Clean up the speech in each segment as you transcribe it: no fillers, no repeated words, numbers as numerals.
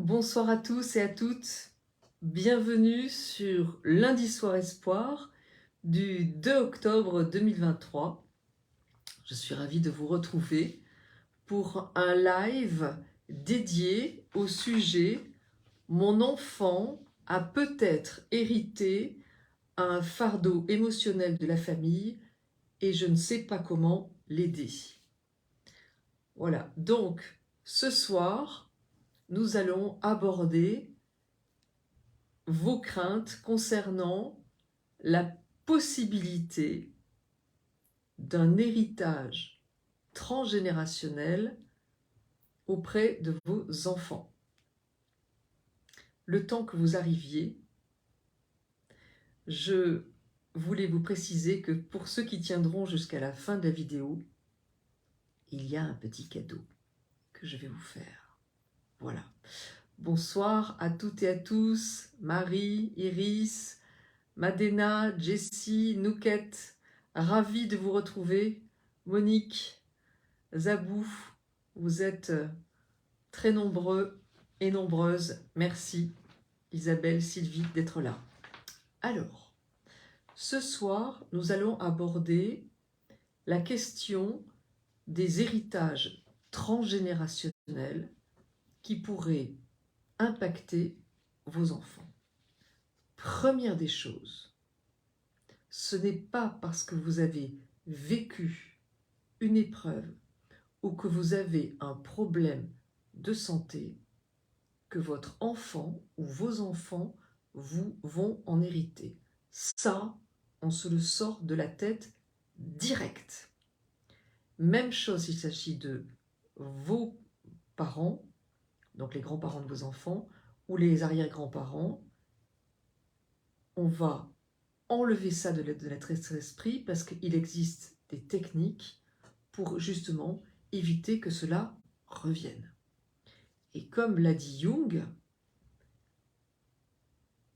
Bonsoir à tous et à toutes, bienvenue sur Lundi Soir Espoir du 2 octobre 2023. Je suis ravie de vous retrouver pour un live dédié au sujet « Mon enfant a peut-être hérité un fardeau émotionnel de la famille et je ne sais pas comment l'aider ». Voilà, donc ce soir, nous allons aborder vos craintes concernant la possibilité d'un héritage transgénérationnel auprès de vos enfants. Le temps que vous arriviez, je voulais vous préciser que pour ceux qui tiendront jusqu'à la fin de la vidéo, il y a un petit cadeau que je vais vous faire. Voilà. Bonsoir à toutes et à tous, Marie, Iris, Madena, Jessie, Nouquette, ravie de vous retrouver. Monique, Zabou, vous êtes très nombreux et nombreuses. Merci Isabelle, Sylvie d'être là. Alors, ce soir, nous allons aborder la question des héritages transgénérationnels qui pourraient impacter vos enfants. Première des choses, ce n'est pas parce que vous avez vécu une épreuve ou que vous avez un problème de santé que votre enfant ou vos enfants vont en hériter. Ça, on se le sort de la tête direct. Même chose, il s'agit de vos parents, donc les grands-parents de vos enfants, ou les arrière-grands-parents. On va enlever ça de notre esprit parce qu'il existe des techniques pour justement éviter que cela revienne. Et comme l'a dit Jung,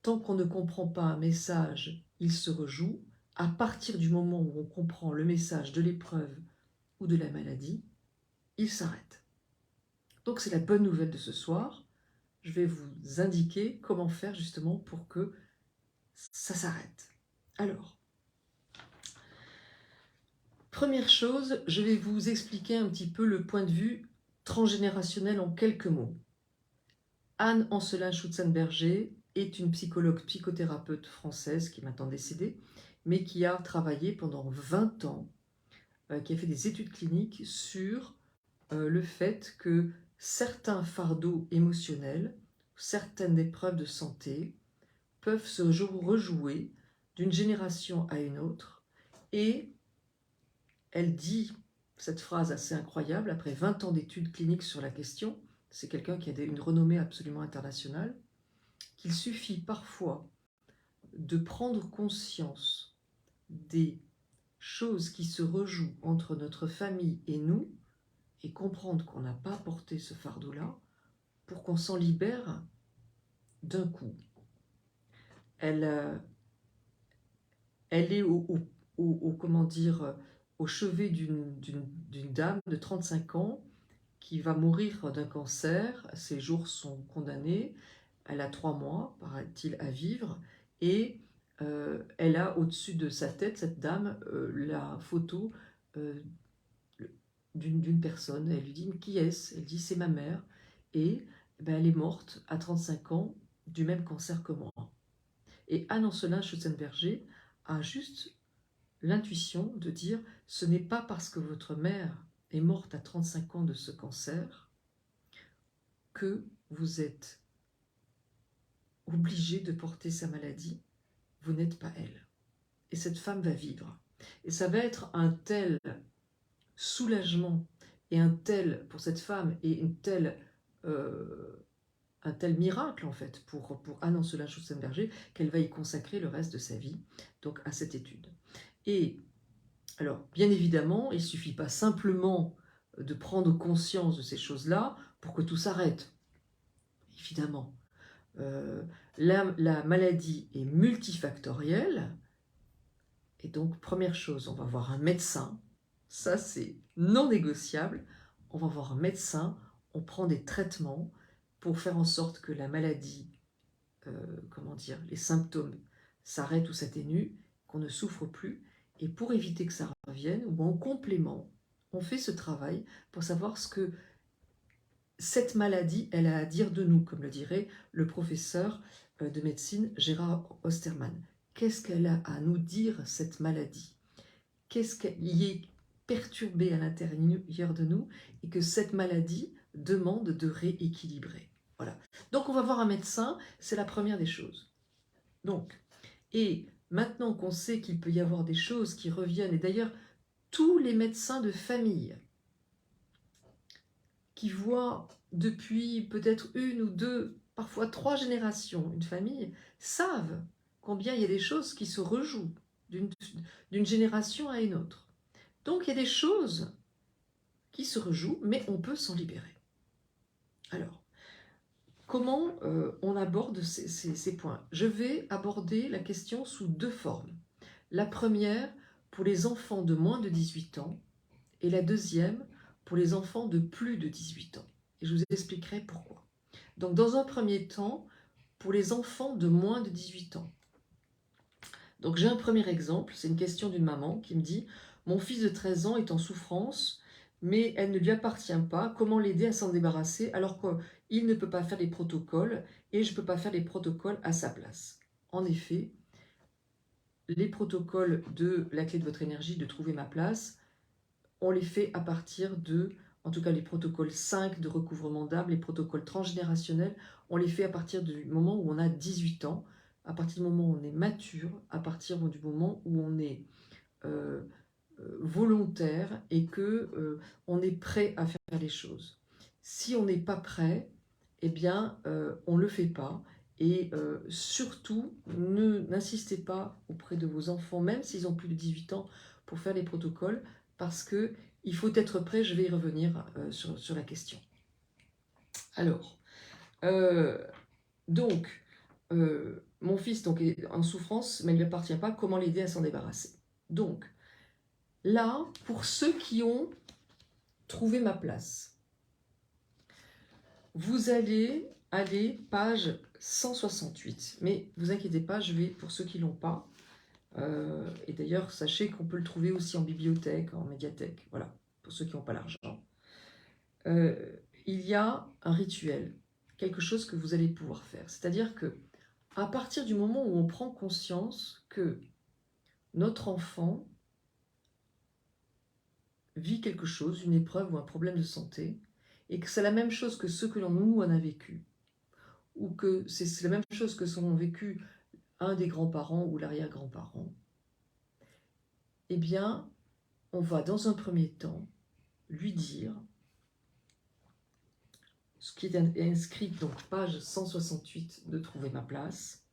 tant qu'on ne comprend pas un message, il se rejoue. À partir du moment où on comprend le message de l'épreuve ou de la maladie, il s'arrête. Donc c'est la bonne nouvelle de ce soir. Je vais vous indiquer comment faire justement pour que ça s'arrête. Alors, première chose, je vais vous expliquer un petit peu le point de vue transgénérationnel en quelques mots. Anne Ancelin-Schutzenberger est une psychologue psychothérapeute française qui est maintenant décédée, mais qui a travaillé pendant 20 ans, qui a fait des études cliniques sur le fait que certains fardeaux émotionnels, certaines épreuves de santé peuvent se rejouer d'une génération à une autre. Et elle dit cette phrase assez incroyable, après 20 ans d'études cliniques sur la question, c'est quelqu'un qui a une renommée absolument internationale, qu'il suffit parfois de prendre conscience des choses qui se rejouent entre notre famille et nous, et comprendre qu'on n'a pas porté ce fardeau-là, pour qu'on s'en libère d'un coup. Elle est comment dire, au chevet d'une dame de 35 ans qui va mourir d'un cancer. Ses jours sont condamnés. Elle a 3 mois, paraît-il, à vivre. Et elle a au-dessus de sa tête, cette dame, la photo d'une personne. Elle lui dit « Mais qui est-ce ?» Elle dit « C'est ma mère. » Et elle est morte à 35 ans du même cancer que moi. Et Anne Ancelin-Schutzenberger a juste l'intuition de dire « Ce n'est pas parce que votre mère est morte à 35 ans de ce cancer que vous êtes obligé de porter sa maladie. Vous n'êtes pas elle. » Et cette femme va vivre. Et ça va être un tel soulagement et un tel, pour cette femme, et un tel miracle en fait pour Anne Ancelin-Schutzenberger qu'elle va y consacrer le reste de sa vie, donc à cette étude. Et alors, bien évidemment, il ne suffit pas simplement de prendre conscience de ces choses-là pour que tout s'arrête. Évidemment, la maladie est multifactorielle, et donc, première chose, on va voir un médecin, ça c'est non négociable, on va voir un médecin, on prend des traitements, pour faire en sorte que la maladie, comment dire, les symptômes s'arrêtent ou s'atténuent, qu'on ne souffre plus. Et pour éviter que ça revienne, ou en complément, on fait ce travail pour savoir ce que cette maladie, elle a à dire de nous, comme le dirait le professeur de médecine Gérard Osterman. Qu'est-ce qu'elle a à nous dire, cette maladie? Qu'est-ce qui est perturbé à l'intérieur de nous et que cette maladie demande de rééquilibrer? Voilà. Donc on va voir un médecin, c'est la première des choses. Donc, et maintenant qu'on sait qu'il peut y avoir des choses qui reviennent, et d'ailleurs tous les médecins de famille qui voient depuis peut-être une ou deux, parfois 3 générations, une famille, savent combien il y a des choses qui se rejouent d'une génération à une autre. Donc il y a des choses qui se rejouent, mais on peut s'en libérer. Alors, comment on aborde ces points? Je vais aborder la question sous 2 formes. La première, pour les enfants de moins de 18 ans, et la deuxième, pour les enfants de plus de 18 ans. Et je vous expliquerai pourquoi. Donc, dans un premier temps, pour les enfants de moins de 18 ans. Donc, j'ai un premier exemple, c'est une question d'une maman qui me dit « Mon fils de 13 ans est en souffrance, mais elle ne lui appartient pas. Comment l'aider à s'en débarrasser alors qu'il ne peut pas faire les protocoles et je ne peux pas faire les protocoles à sa place ?» En effet, les protocoles de la clé de votre énergie, de trouver ma place, on les fait à partir de, en tout cas les protocoles 5 de recouvrement d'âme, les protocoles transgénérationnels, on les fait à partir du moment où on a 18 ans, à partir du moment où on est mature, à partir du moment où on est volontaire et que on est prêt à faire les choses. Si on n'est pas prêt, eh bien on ne le fait pas. Et surtout, n'insistez pas auprès de vos enfants, même s'ils ont plus de 18 ans, pour faire les protocoles, parce qu'il faut être prêt, je vais y revenir sur la question. Alors, mon fils est en souffrance, mais il ne lui appartient pas, comment l'aider à s'en débarrasser? Donc, là, pour ceux qui ont trouvé ma place, vous allez aller page 168. Mais vous inquiétez pas, je vais, pour ceux qui ne l'ont pas, et d'ailleurs, sachez qu'on peut le trouver aussi en bibliothèque, en médiathèque, voilà, pour ceux qui n'ont pas l'argent. Il y a un rituel, quelque chose que vous allez pouvoir faire. C'est-à-dire que, à partir du moment où on prend conscience que notre enfant vit quelque chose, une épreuve ou un problème de santé, et que c'est la même chose que ce que nous en a vécu, ou que c'est la même chose que sont vécu un des grands-parents ou l'arrière-grand-parent, eh bien, on va dans un premier temps lui dire, ce qui est inscrit donc page 168 de Trouver ma place,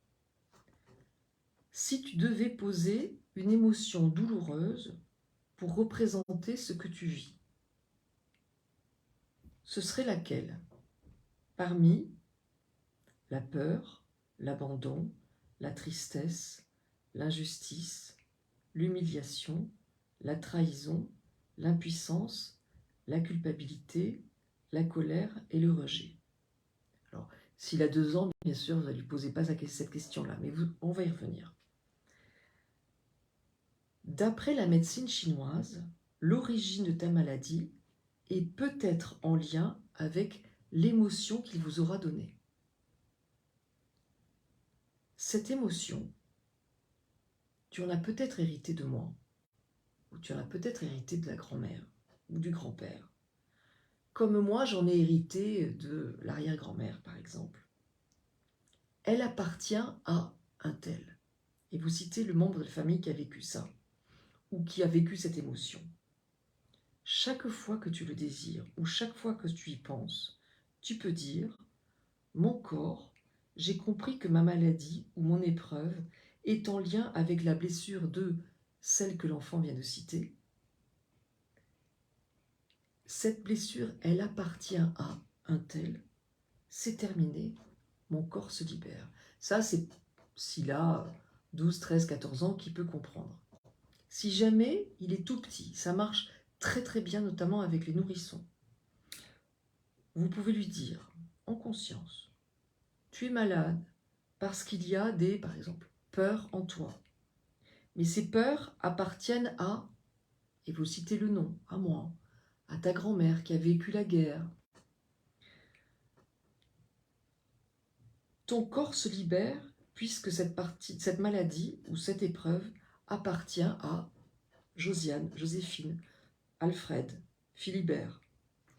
si tu devais poser une émotion douloureuse pour représenter ce que tu vis, ce serait laquelle? Parmi la peur, l'abandon, la tristesse, l'injustice, l'humiliation, la trahison, l'impuissance, la culpabilité, la colère et le rejet. Alors, s'il a 2 ans, bien sûr, vous ne lui posez pas cette question-là, mais on va y revenir. D'après la médecine chinoise, l'origine de ta maladie est peut-être en lien avec l'émotion qu'il vous aura donnée. Cette émotion, tu en as peut-être hérité de moi, ou tu en as peut-être hérité de la grand-mère ou du grand-père. Comme moi, j'en ai hérité de l'arrière-grand-mère, par exemple. Elle appartient à un tel. Et vous citez le membre de la famille qui a vécu ça, ou qui a vécu cette émotion. Chaque fois que tu le désires, ou chaque fois que tu y penses, tu peux dire « Mon corps, j'ai compris que ma maladie ou mon épreuve est en lien avec la blessure de celle que l'enfant vient de citer. Cette blessure, elle appartient à un tel. C'est terminé. Mon corps se libère. » Ça, c'est s'il a 12, 13, 14 ans qui peut comprendre. Si jamais il est tout petit, ça marche très très bien, notamment avec les nourrissons. Vous pouvez lui dire, en conscience. Tu es malade parce qu'il y a des, par exemple, peurs en toi. Mais ces peurs appartiennent à, et vous citez le nom, à moi, à ta grand-mère qui a vécu la guerre. Ton corps se libère puisque cette maladie ou cette épreuve appartient à Josiane, Joséphine, Alfred, Philibert.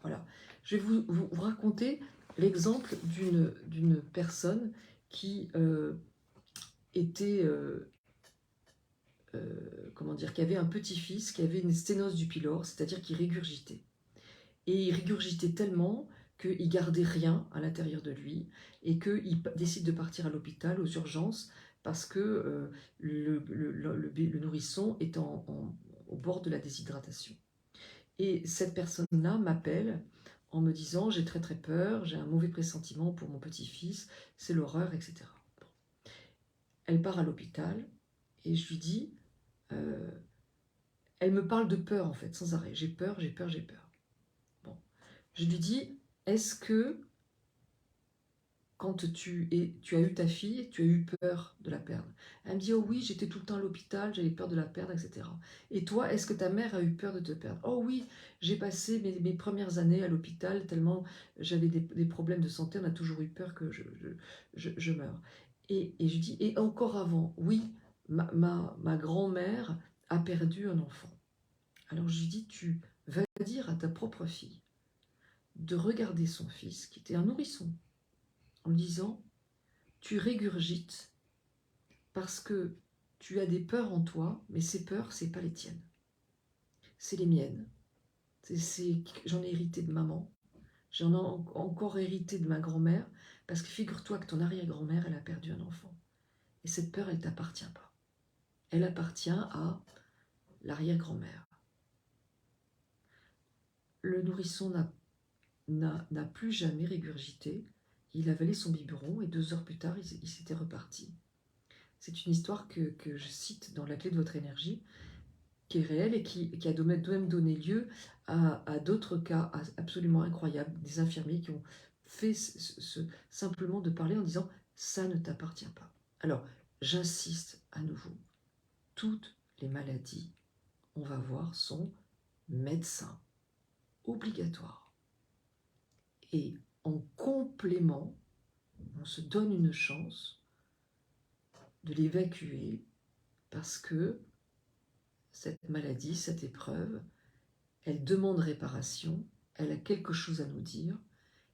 Voilà. Je vais vous raconter l'exemple d'une personne qui était, comment dire, qui avait un petit-fils qui avait une sténose du pylore, c'est-à-dire qu'il régurgitait. Et il régurgitait tellement qu'il gardait rien à l'intérieur de lui et qu'il décide de partir à l'hôpital, aux urgences, parce que le nourrisson est au bord de la déshydratation. Et cette personne-là m'appelle en me disant « j'ai très très peur, j'ai un mauvais pressentiment pour mon petit-fils, c'est l'horreur, etc. » Bon. Elle part à l'hôpital et je lui dis, elle me parle de peur en fait, sans arrêt, j'ai peur, j'ai peur, j'ai peur. Bon. Je lui dis, est-ce que quand tu as eu ta fille, tu as eu peur de la perdre? Elle me dit, oh oui, j'étais tout le temps à l'hôpital, j'avais peur de la perdre, etc. Et toi, est-ce que ta mère a eu peur de te perdre? Oh oui, j'ai passé mes premières années à l'hôpital tellement j'avais des problèmes de santé, on a toujours eu peur que je meure. Et je dis, et encore avant, oui, ma grand-mère a perdu un enfant. Alors je lui dis, tu vas dire à ta propre fille de regarder son fils, qui était un nourrisson, en lui disant, tu régurgites parce que tu as des peurs en toi, mais ces peurs, c'est pas les tiennes. C'est les miennes. J'en ai hérité de maman, j'en ai encore hérité de ma grand-mère, parce que figure-toi que ton arrière-grand-mère, elle a perdu un enfant. Et cette peur, elle ne t'appartient pas. Elle appartient à l'arrière-grand-mère. Le nourrisson n'a plus jamais régurgité. Il avalait son biberon et 2 heures plus tard, il s'était reparti. C'est une histoire que je cite dans La clé de votre énergie, qui est réelle et qui a même donné lieu à d'autres cas absolument incroyables, des infirmiers qui ont fait simplement de parler en disant « ça ne t'appartient pas ». Alors, j'insiste à nouveau, toutes les maladies, on va voir, sont médecins, obligatoires. Et en complément, on se donne une chance de l'évacuer parce que cette maladie, cette épreuve, elle demande réparation, elle a quelque chose à nous dire,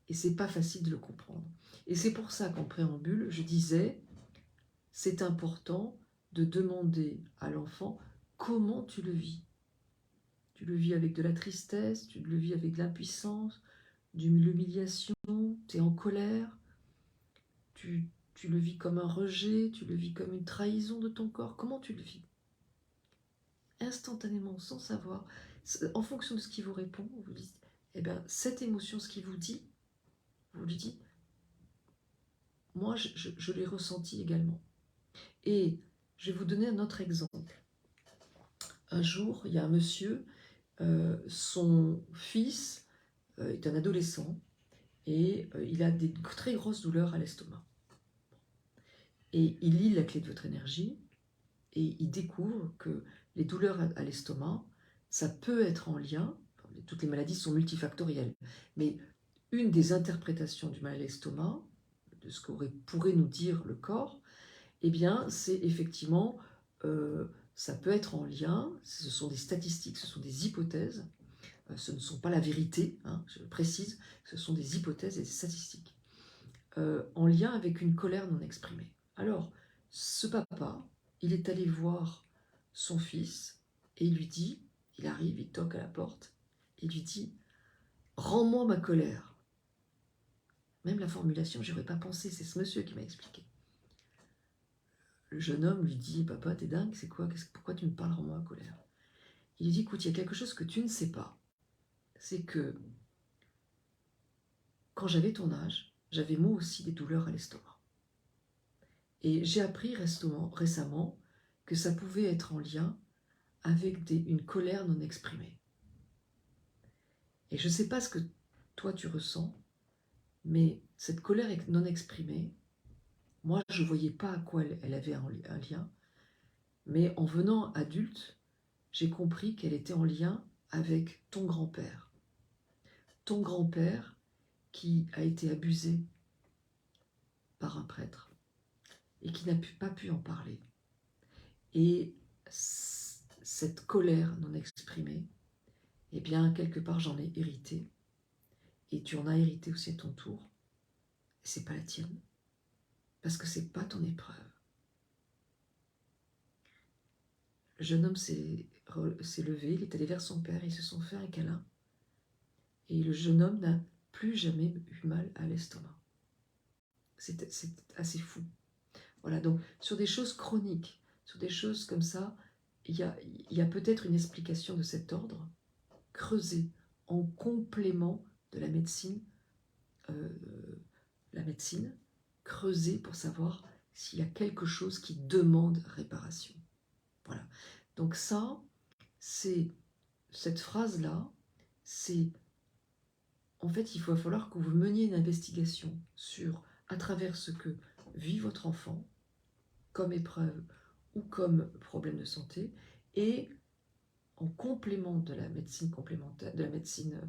et c'est pas facile de le comprendre. Et c'est pour ça qu'en préambule, je disais, c'est important de demander à l'enfant comment tu le vis. Tu le vis avec de la tristesse, tu le vis avec de l'impuissance, de l'humiliation, tu es en colère, tu le vis comme un rejet, tu le vis comme une trahison de ton corps, comment tu le vis? Instantanément, sans savoir, en fonction de ce qui vous répond, vous dites, eh bien, cette émotion, ce qu'il vous dit, vous lui dites, moi, je l'ai ressenti également. Et je vais vous donner un autre exemple. Un jour, il y a un monsieur, son fils est un adolescent, et il a des très grosses douleurs à l'estomac. Et il lit La clé de votre énergie, et il découvre que les douleurs à l'estomac, ça peut être en lien, toutes les maladies sont multifactorielles, mais une des interprétations du mal à l'estomac, de ce pourrait nous dire le corps, eh bien, c'est effectivement, ça peut être en lien, ce sont des statistiques, ce sont des hypothèses, ce ne sont pas la vérité, hein, je précise, ce sont des hypothèses et des statistiques, en lien avec une colère non exprimée. Alors, ce papa, il est allé voir son fils et il lui dit, il arrive, il toque à la porte, il lui dit « Rends-moi ma colère ». Même la formulation, je n'aurais pas pensé, c'est ce monsieur qui m'a expliqué. Le jeune homme lui dit « Papa, t'es dingue, c'est quoi? Pourquoi tu me parles, rends-moi ma colère ?» Il lui dit « Écoute, il y a quelque chose que tu ne sais pas, c'est que quand j'avais ton âge, j'avais moi aussi des douleurs à l'estomac. Et j'ai appris récemment que ça pouvait être en lien avec une colère non exprimée. Et je ne sais pas ce que toi tu ressens, Mais cette colère non exprimée, moi, je ne voyais pas à quoi elle avait un lien, mais en venant adulte, j'ai compris qu'elle était en lien avec ton grand-père. Ton grand-père qui a été abusé par un prêtre et qui n'a pas pu en parler. Et cette colère non exprimée, eh bien, quelque part, j'en ai hérité. Et tu en as hérité aussi à ton tour. Et c'est pas la tienne. Parce que c'est pas ton épreuve. Le jeune homme s'est levé, il est allé vers son père, ils se sont fait un câlin. Et le jeune homme n'a plus jamais eu mal à l'estomac. C'est assez fou. Voilà, donc sur des choses chroniques, sur des choses comme ça, il y a peut-être une explication de cet ordre, creusée en complément de la médecine, creusée pour savoir s'il y a quelque chose qui demande réparation. Voilà, donc ça, c'est cette phrase-là, c'est en fait, il va falloir que vous meniez une investigation sur, à travers ce que vit votre enfant, comme épreuve ou comme problème de santé, et en complément de la médecine complémentaire, de la médecine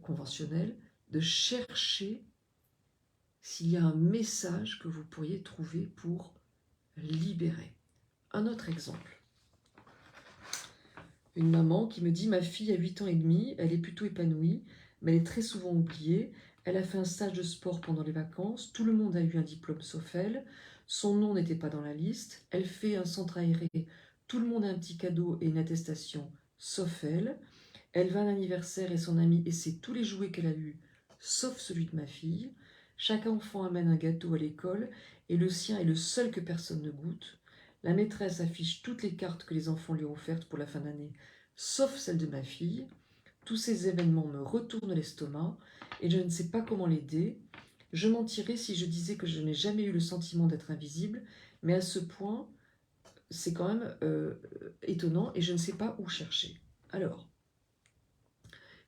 conventionnelle, de chercher s'il y a un message que vous pourriez trouver pour libérer. Un autre exemple. Une maman qui me dit « Ma fille a 8 ans et demi, elle est plutôt épanouie, mais elle est très souvent oubliée. Elle a fait un stage de sport pendant les vacances. Tout le monde a eu un diplôme sauf elle. Son nom n'était pas dans la liste. Elle fait un centre aéré. Tout le monde a un petit cadeau et une attestation sauf elle. Elle va à l'anniversaire et son amie essaie tous les jouets qu'elle a eus, sauf celui de ma fille. Chaque enfant amène un gâteau à l'école et le sien est le seul que personne ne goûte. La maîtresse affiche toutes les cartes que les enfants lui ont offertes pour la fin d'année, sauf celle de ma fille. Tous ces événements me retournent l'estomac et je ne sais pas comment l'aider. Je mentirais si je disais que je n'ai jamais eu le sentiment d'être invisible, mais à ce point, c'est quand même étonnant et je ne sais pas où chercher. Alors,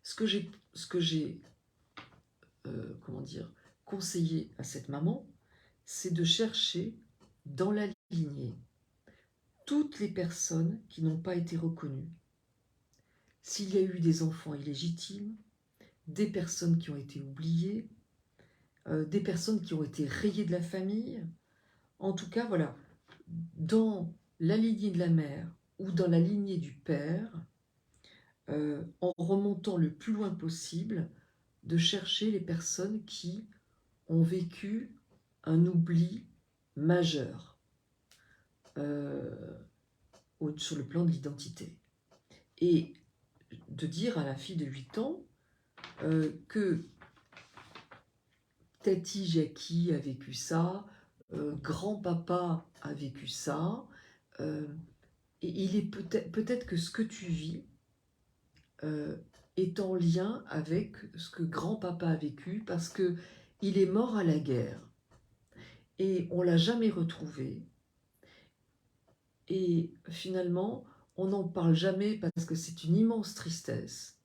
ce que j'ai conseillé à cette maman, c'est de chercher dans la lignée toutes les personnes qui n'ont pas été reconnues. S'il y a eu des enfants illégitimes, des personnes qui ont été oubliées, des personnes qui ont été rayées de la famille, en tout cas, voilà, dans la lignée de la mère ou dans la lignée du père, en remontant le plus loin possible, de chercher les personnes qui ont vécu un oubli majeur sur le plan de l'identité. Et de dire à la fille de 8 ans que Tati Jackie a vécu ça, grand-papa a vécu ça, et il est peut-être que ce que tu vis est en lien avec ce que grand-papa a vécu, parce que il est mort à la guerre et on l'a jamais retrouvé. Et finalement, on n'en parle jamais parce que c'est une immense tristesse.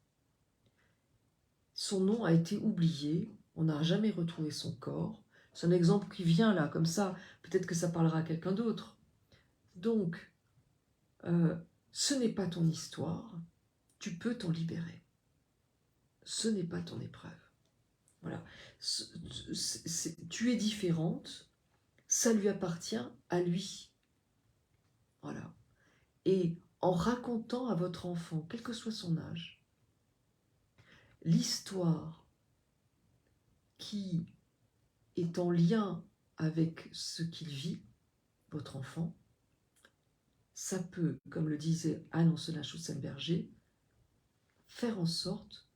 Son nom a été oublié, on n'a jamais retrouvé son corps. C'est un exemple qui vient là, comme ça, peut-être que ça parlera à quelqu'un d'autre. Donc, ce n'est pas ton histoire, tu peux t'en libérer. Ce n'est pas ton épreuve. Voilà. Tu es différente, ça lui appartient à lui. Voilà. Et en racontant à votre enfant, quel que soit son âge, l'histoire qui est en lien avec ce qu'il vit, votre enfant, ça peut, comme le disait Anne Ancelin-Schutzenberger, faire en sorte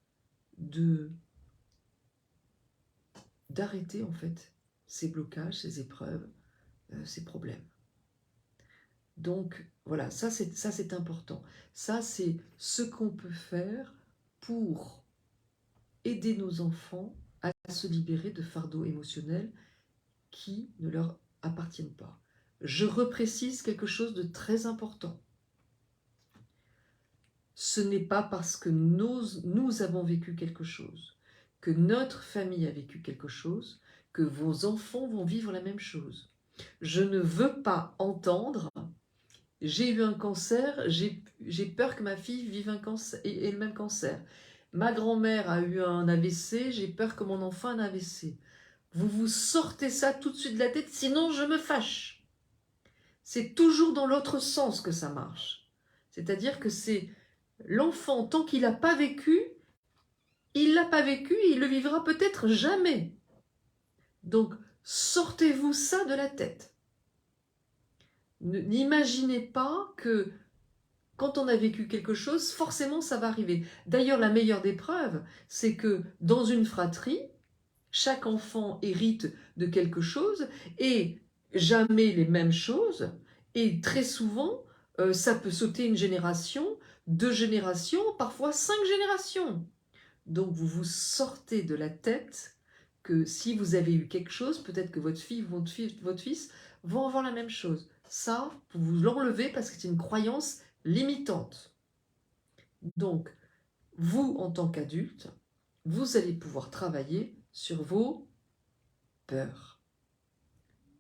d'arrêter en fait ces blocages, ces épreuves, ces problèmes. Donc voilà, ça c'est important. Ça c'est ce qu'on peut faire pour aider nos enfants à se libérer de fardeaux émotionnels qui ne leur appartiennent pas. Je reprécise quelque chose de très important. Ce n'est pas parce que nous avons vécu quelque chose que notre famille a vécu quelque chose, que vos enfants vont vivre la même chose. Je ne veux pas entendre « j'ai eu un cancer, j'ai peur que ma fille vive un cancer, ait le même cancer. Ma grand-mère a eu un AVC, j'ai peur que mon enfant ait un AVC. » Vous vous sortez ça tout de suite de la tête, sinon je me fâche. C'est toujours dans l'autre sens que ça marche. C'est-à-dire que c'est l'enfant, tant qu'il n'a pas vécu, il ne l'a pas vécu et il le vivra peut-être jamais. Donc, sortez-vous ça de la tête. N'imaginez pas que quand on a vécu quelque chose, forcément ça va arriver. D'ailleurs, la meilleure des preuves, c'est que dans une fratrie, chaque enfant hérite de quelque chose et jamais les mêmes choses. Et très souvent, ça peut sauter une génération, 2 générations, parfois 5 générations. Donc vous vous sortez de la tête que si vous avez eu quelque chose, peut-être que votre fille, votre fils vont avoir la même chose. Ça, vous l'enlevez parce que c'est une croyance limitante. Donc, vous, en tant qu'adulte, vous allez pouvoir travailler sur vos peurs.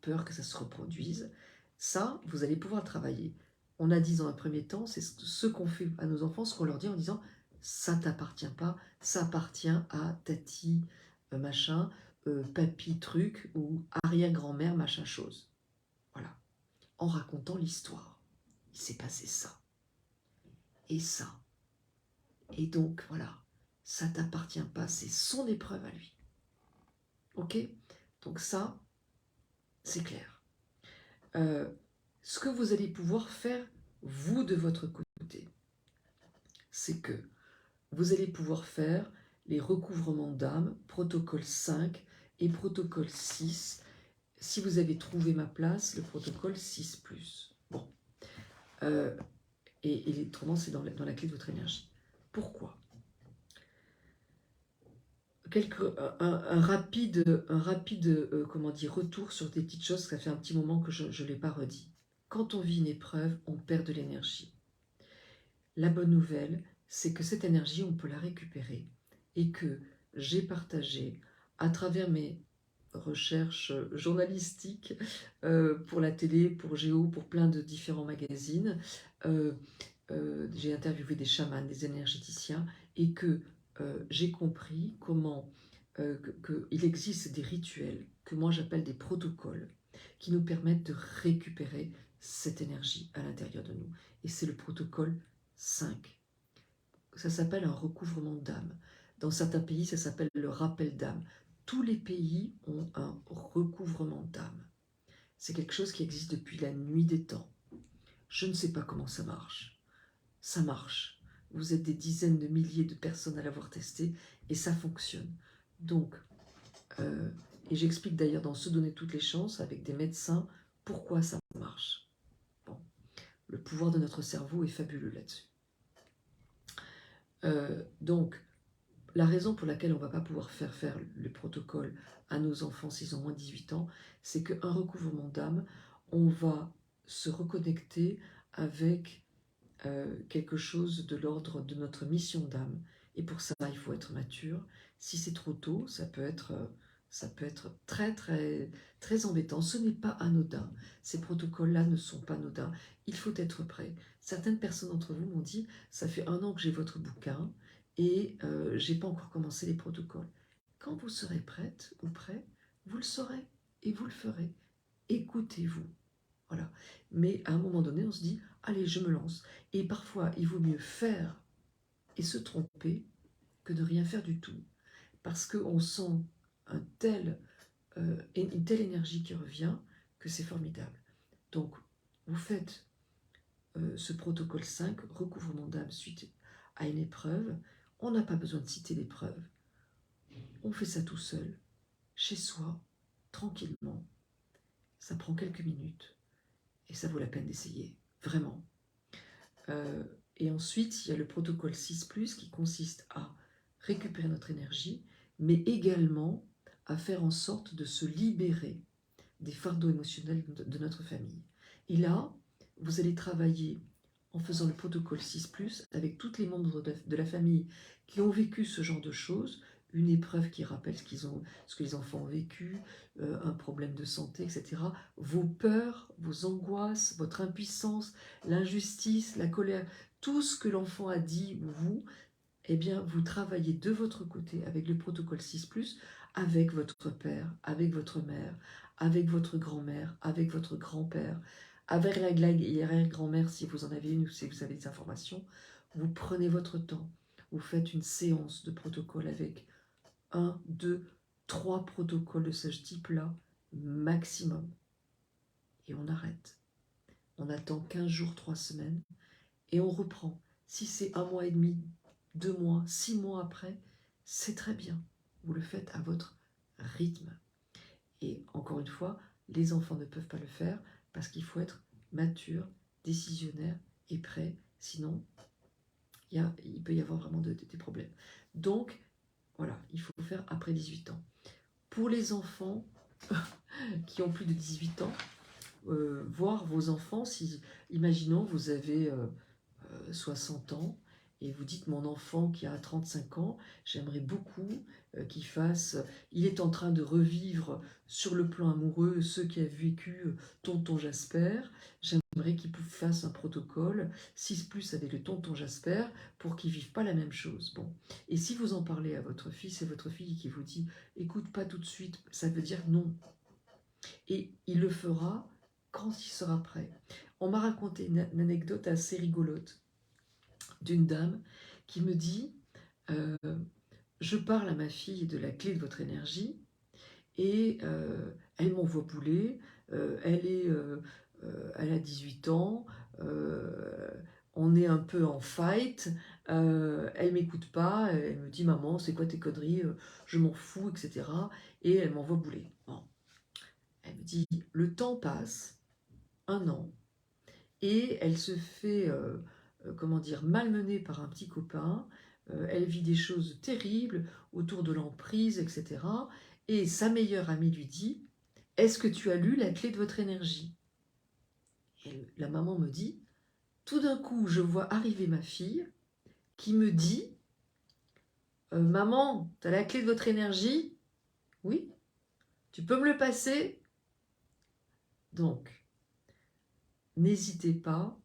Peur que ça se reproduise. Ça, vous allez pouvoir travailler. On a dit dans un premier temps, c'est ce qu'on fait à nos enfants, ce qu'on leur dit en disant « ça t'appartient pas, ça appartient à tati, machin, papy truc, ou arrière-grand-mère, machin chose. » Voilà. En racontant l'histoire. Il s'est passé ça. Et ça. Et donc, voilà. Ça t'appartient pas, c'est son épreuve à lui. Ok? Donc ça, c'est clair. Ce que vous allez pouvoir faire, vous, de votre côté, c'est que vous allez pouvoir faire les recouvrements d'âme, protocole 5 et protocole 6. Si vous avez trouvé ma place, le protocole 6+. Bon. Et autrement, c'est dans la clé de votre énergie. Pourquoi ? Un rapide comment dire, retour sur des petites choses, ça fait un petit moment que je ne l'ai pas redit. Quand on vit une épreuve, on perd de l'énergie. La bonne nouvelle, c'est que cette énergie, on peut la récupérer et que j'ai partagé à travers mes recherches journalistiques pour la télé, pour Géo, pour plein de différents magazines. J'ai interviewé des chamans, des énergéticiens et que j'ai compris comment qu'il existe des rituels que moi j'appelle des protocoles qui nous permettent de récupérer cette énergie à l'intérieur de nous. Et c'est le protocole 5. Ça s'appelle un recouvrement d'âme. Dans certains pays, ça s'appelle le rappel d'âme. Tous les pays ont un recouvrement d'âme. C'est quelque chose qui existe depuis la nuit des temps. Je ne sais pas comment ça marche. Ça marche. Vous êtes des dizaines de milliers de personnes à l'avoir testé et ça fonctionne. Donc, et j'explique d'ailleurs dans Se donner toutes les chances avec des médecins pourquoi ça marche. Bon, le pouvoir de notre cerveau est fabuleux là-dessus. Donc, la raison pour laquelle on ne va pas pouvoir faire le protocole à nos enfants s'ils ont moins de 18 ans, c'est qu'un recouvrement d'âme, on va se reconnecter avec quelque chose de l'ordre de notre mission d'âme. Et pour ça, il faut être mature. Si c'est trop tôt, ça peut être très, très, très embêtant. Ce n'est pas anodin. Ces protocoles-là ne sont pas anodins. Il faut être prêt. Certaines personnes d'entre vous m'ont dit « ça fait 1 an que j'ai votre bouquin et je n'ai pas encore commencé les protocoles ». Quand vous serez prête ou prêt, vous le saurez et vous le ferez. Écoutez-vous. Voilà. Mais à un moment donné, on se dit « allez, je me lance ». Et parfois, il vaut mieux faire et se tromper que de rien faire du tout. Parce qu'on sent une telle énergie qui revient que c'est formidable. Donc, vous faites ce protocole 5, recouvrement d'âme suite à une épreuve. On n'a pas besoin de citer l'épreuve. On fait ça tout seul, chez soi, tranquillement. Ça prend quelques minutes et ça vaut la peine d'essayer, vraiment. Et ensuite, il y a le protocole 6+, qui consiste à récupérer notre énergie, mais également à faire en sorte de se libérer des fardeaux émotionnels de notre famille. Et là, vous allez travailler en faisant le protocole 6+, avec tous les membres de la famille qui ont vécu ce genre de choses, une épreuve qui rappelle ce que les enfants ont vécu, un problème de santé, etc. Vos peurs, vos angoisses, votre impuissance, l'injustice, la colère, tout ce que l'enfant a dit ou vous, eh bien, vous travaillez de votre côté avec le protocole 6+, avec votre père, avec votre mère, avec votre grand-mère, avec votre grand-père, avec la grand-mère si vous en avez une ou si vous avez des informations. Vous prenez votre temps, vous faites une séance de protocole avec 1, 2, 3 protocoles de ce type-là, maximum. Et on arrête. On attend 15 jours, 3 semaines, et on reprend. Si c'est 1 mois et demi, 2 mois, 6 mois après, c'est très bien. Vous le faites à votre rythme. Et encore une fois, les enfants ne peuvent pas le faire parce qu'il faut être mature, décisionnaire et prêt. Sinon, il peut y avoir vraiment des problèmes. Donc, voilà, il faut faire après 18 ans. Pour les enfants qui ont plus de 18 ans, voir vos enfants, si, imaginons vous avez 60 ans, et vous dites mon enfant qui a 35 ans, j'aimerais beaucoup qu'il fasse, il est en train de revivre sur le plan amoureux ce qu'a vécu tonton Jasper, j'aimerais qu'il fasse un protocole 6+ avec le tonton Jasper pour qu'il ne vive pas la même chose. Bon. Et si vous en parlez à votre fils et votre fille qui vous dit écoute pas tout de suite, ça veut dire non. Et il le fera quand il sera prêt. On m'a raconté une anecdote assez rigolote d'une dame qui me dit je parle à ma fille de la clé de votre énergie et elle m'envoie bouler, elle a 18 ans, on est un peu en fight, elle m'écoute pas, elle me dit maman c'est quoi tes conneries, je m'en fous, etc. Et elle m'envoie bouler. Bon. Elle me dit le temps passe, 1 an, et elle se fait malmenée par un petit copain, elle vit des choses terribles autour de l'emprise, etc. Et sa meilleure amie lui dit « Est-ce que tu as lu la clé de votre énergie ?» Et la maman me dit « Tout d'un coup, je vois arriver ma fille qui me dit « Maman, tu as la clé de votre énergie ?»« Oui. Tu peux me le passer ?» Donc, n'hésitez pas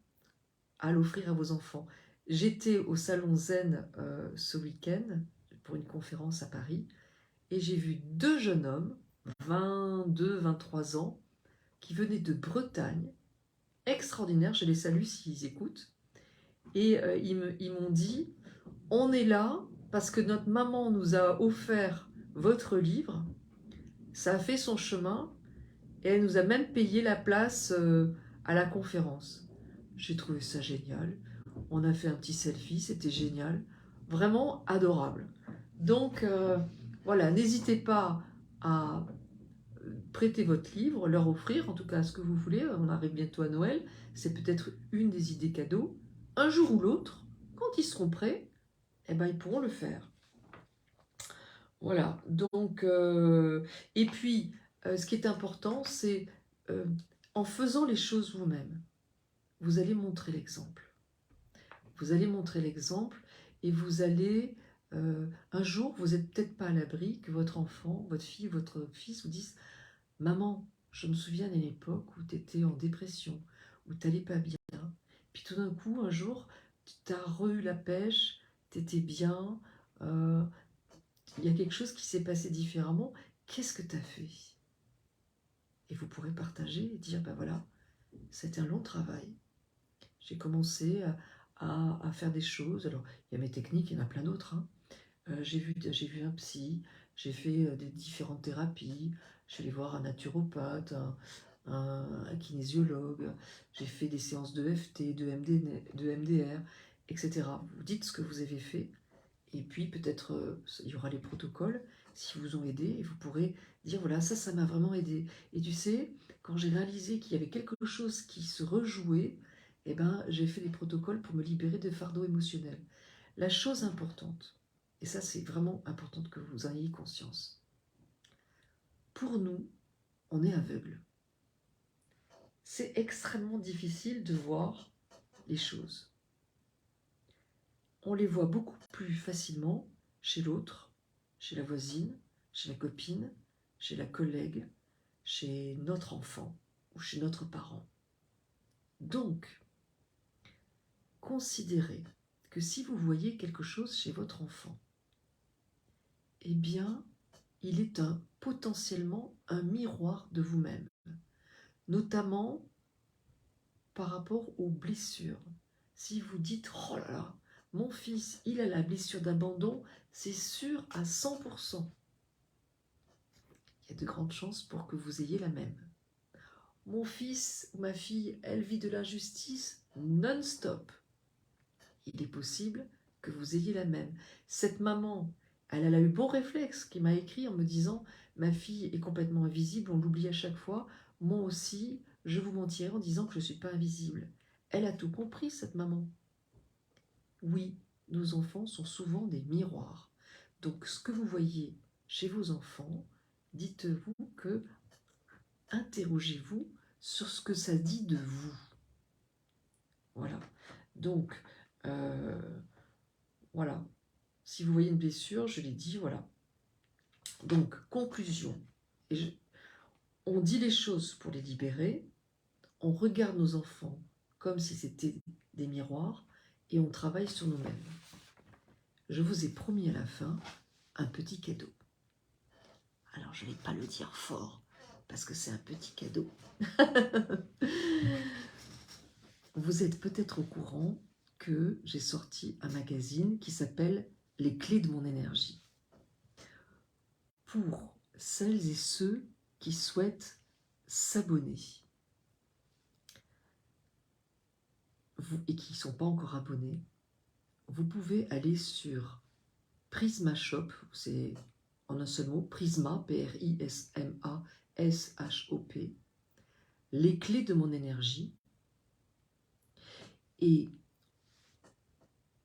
à l'offrir à vos enfants. J'étais au Salon Zen ce week-end pour une conférence à Paris et j'ai vu 2 jeunes hommes, 22, 23 ans, qui venaient de Bretagne, extraordinaires, je les salue s'ils écoutent, et ils m'ont dit « On est là parce que notre maman nous a offert votre livre, ça a fait son chemin, et elle nous a même payé la place à la conférence. » J'ai trouvé ça génial. On a fait un petit selfie, c'était génial. Vraiment adorable. Donc, voilà, n'hésitez pas à prêter votre livre, leur offrir, en tout cas ce que vous voulez. On arrive bientôt à Noël. C'est peut-être une des idées cadeaux. Un jour ou l'autre, quand ils seront prêts, eh ben, ils pourront le faire. Voilà, donc, et puis, ce qui est important, c'est en faisant les choses vous-même, vous allez montrer l'exemple. Vous allez montrer l'exemple et vous allez, un jour, vous n'êtes peut-être pas à l'abri que votre enfant, votre fille, votre fils vous dise « Maman, je me souviens d'une époque où tu étais en dépression, où tu n'allais pas bien. Puis tout d'un coup, un jour, tu as re-eu la pêche, tu étais bien, il y a quelque chose qui s'est passé différemment. Qu'est-ce que tu as fait ?» Et vous pourrez partager et dire « Ben voilà, c'était un long travail. J'ai commencé à faire des choses. Alors, il y a mes techniques, il y en a plein d'autres. Hein. J'ai vu un psy, j'ai fait des différentes thérapies, je suis allée voir un naturopathe, un kinésiologue, j'ai fait des séances de FT, de MDR, etc. Vous dites ce que vous avez fait, et puis peut-être il y aura les protocoles si vous ont aidé, et vous pourrez dire voilà, ça m'a vraiment aidé. Et tu sais, quand j'ai réalisé qu'il y avait quelque chose qui se rejouait, eh ben, j'ai fait des protocoles pour me libérer de fardeaux émotionnels. La chose importante, et ça c'est vraiment important que vous en ayez conscience, pour nous, on est aveugle. C'est extrêmement difficile de voir les choses. On les voit beaucoup plus facilement chez l'autre, chez la voisine, chez la copine, chez la collègue, chez notre enfant ou chez notre parent. Donc, considérez que si vous voyez quelque chose chez votre enfant, eh bien, il est potentiellement un miroir de vous-même, notamment par rapport aux blessures. Si vous dites « Oh là là, mon fils, il a la blessure d'abandon », c'est sûr à 100%. Il y a de grandes chances pour que vous ayez la même. Mon fils ou ma fille, elle vit de l'injustice non-stop. Il est possible que vous ayez la même. Cette maman, elle a eu bon réflexe, qui m'a écrit en me disant « Ma fille est complètement invisible, on l'oublie à chaque fois. Moi aussi, je vous mentirais en disant que je ne suis pas invisible. » Elle a tout compris, cette maman. Oui, nos enfants sont souvent des miroirs. Donc, ce que vous voyez chez vos enfants, dites-vous que, interrogez-vous sur ce que ça dit de vous. Voilà. Donc, voilà. Si vous voyez une blessure, je l'ai dit, voilà. Donc, conclusion. On dit les choses pour les libérer, on regarde nos enfants comme si c'était des miroirs et on travaille sur nous-mêmes. Je vous ai promis à la fin un petit cadeau. Alors, je ne vais pas le dire fort parce que c'est un petit cadeau. Vous êtes peut-être au courant que j'ai sorti un magazine qui s'appelle « Les clés de mon énergie ». Pour celles et ceux qui souhaitent s'abonner et qui ne sont pas encore abonnés, vous pouvez aller sur Prisma Shop, c'est en un seul mot, Prisma, P-R-I-S-M-A-S-H-O-P, les clés de mon énergie, et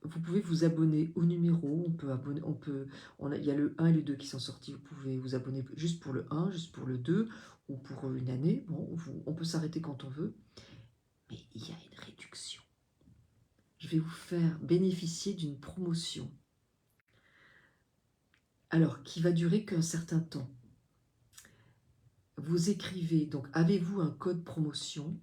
vous pouvez vous abonner au numéro, il y a le 1 et le 2 qui sont sortis, vous pouvez vous abonner juste pour le 1, juste pour le 2, ou pour une année, bon, on peut s'arrêter quand on veut, mais il y a une réduction. Je vais vous faire bénéficier d'une promotion, alors qui va durer qu'un certain temps. Vous écrivez, donc avez-vous un code promotion,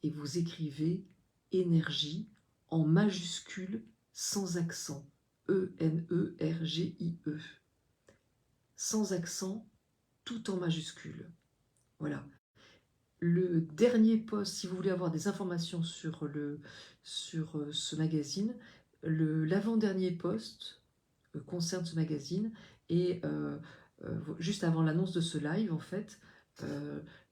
et vous écrivez énergie en majuscule sans accent, E-N-E-R-G-I-E, sans accent, tout en majuscule. Voilà. Le dernier post, si vous voulez avoir des informations sur ce magazine, l'avant-dernier post concerne ce magazine, et juste avant l'annonce de ce live, en fait,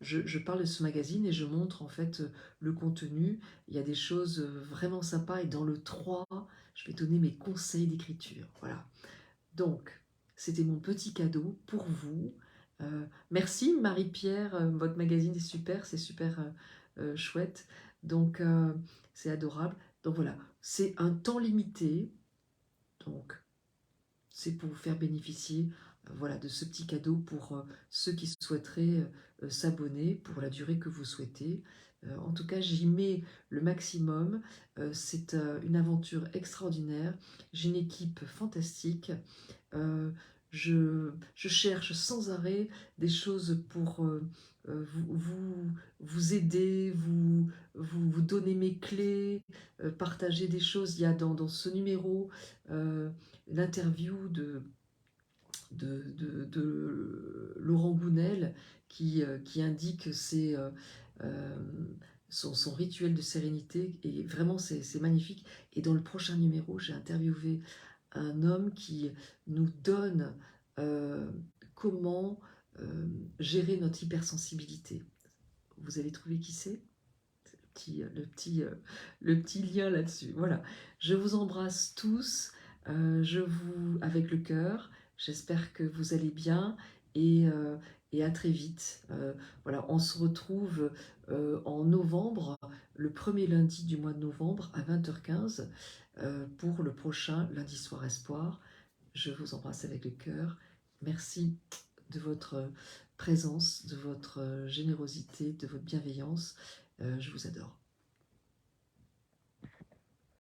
je parle de ce magazine et je montre en fait le contenu. Il y a des choses vraiment sympas, et dans le 3, je vais donner mes conseils d'écriture. Voilà. Donc, c'était mon petit cadeau pour vous. Merci Marie-Pierre, votre magazine est super, c'est super chouette. Donc, c'est adorable. Donc voilà, c'est un temps limité. Donc, c'est pour vous faire bénéficier voilà, de ce petit cadeau pour ceux qui souhaiteraient s'abonner pour la durée que vous souhaitez. En tout cas, j'y mets le maximum. C'est une aventure extraordinaire. J'ai une équipe fantastique. Je cherche sans arrêt des choses pour vous aider, vous donner mes clés, partager des choses. Il y a dans ce numéro l'interview de Laurent Gounel qui indique son rituel de sérénité, et vraiment c'est magnifique. Et dans le prochain numéro, j'ai interviewé un homme qui nous donne comment gérer notre hypersensibilité. Vous allez trouver qui c'est ? Le petit lien là-dessus. Voilà. Je vous embrasse tous, avec le cœur. J'espère que vous allez bien, et à très vite. Voilà, on se retrouve en novembre, le premier lundi du mois de novembre à 20h15 pour le prochain lundi soir espoir. Je vous embrasse avec le cœur. Merci de votre présence, de votre générosité, de votre bienveillance. Je vous adore.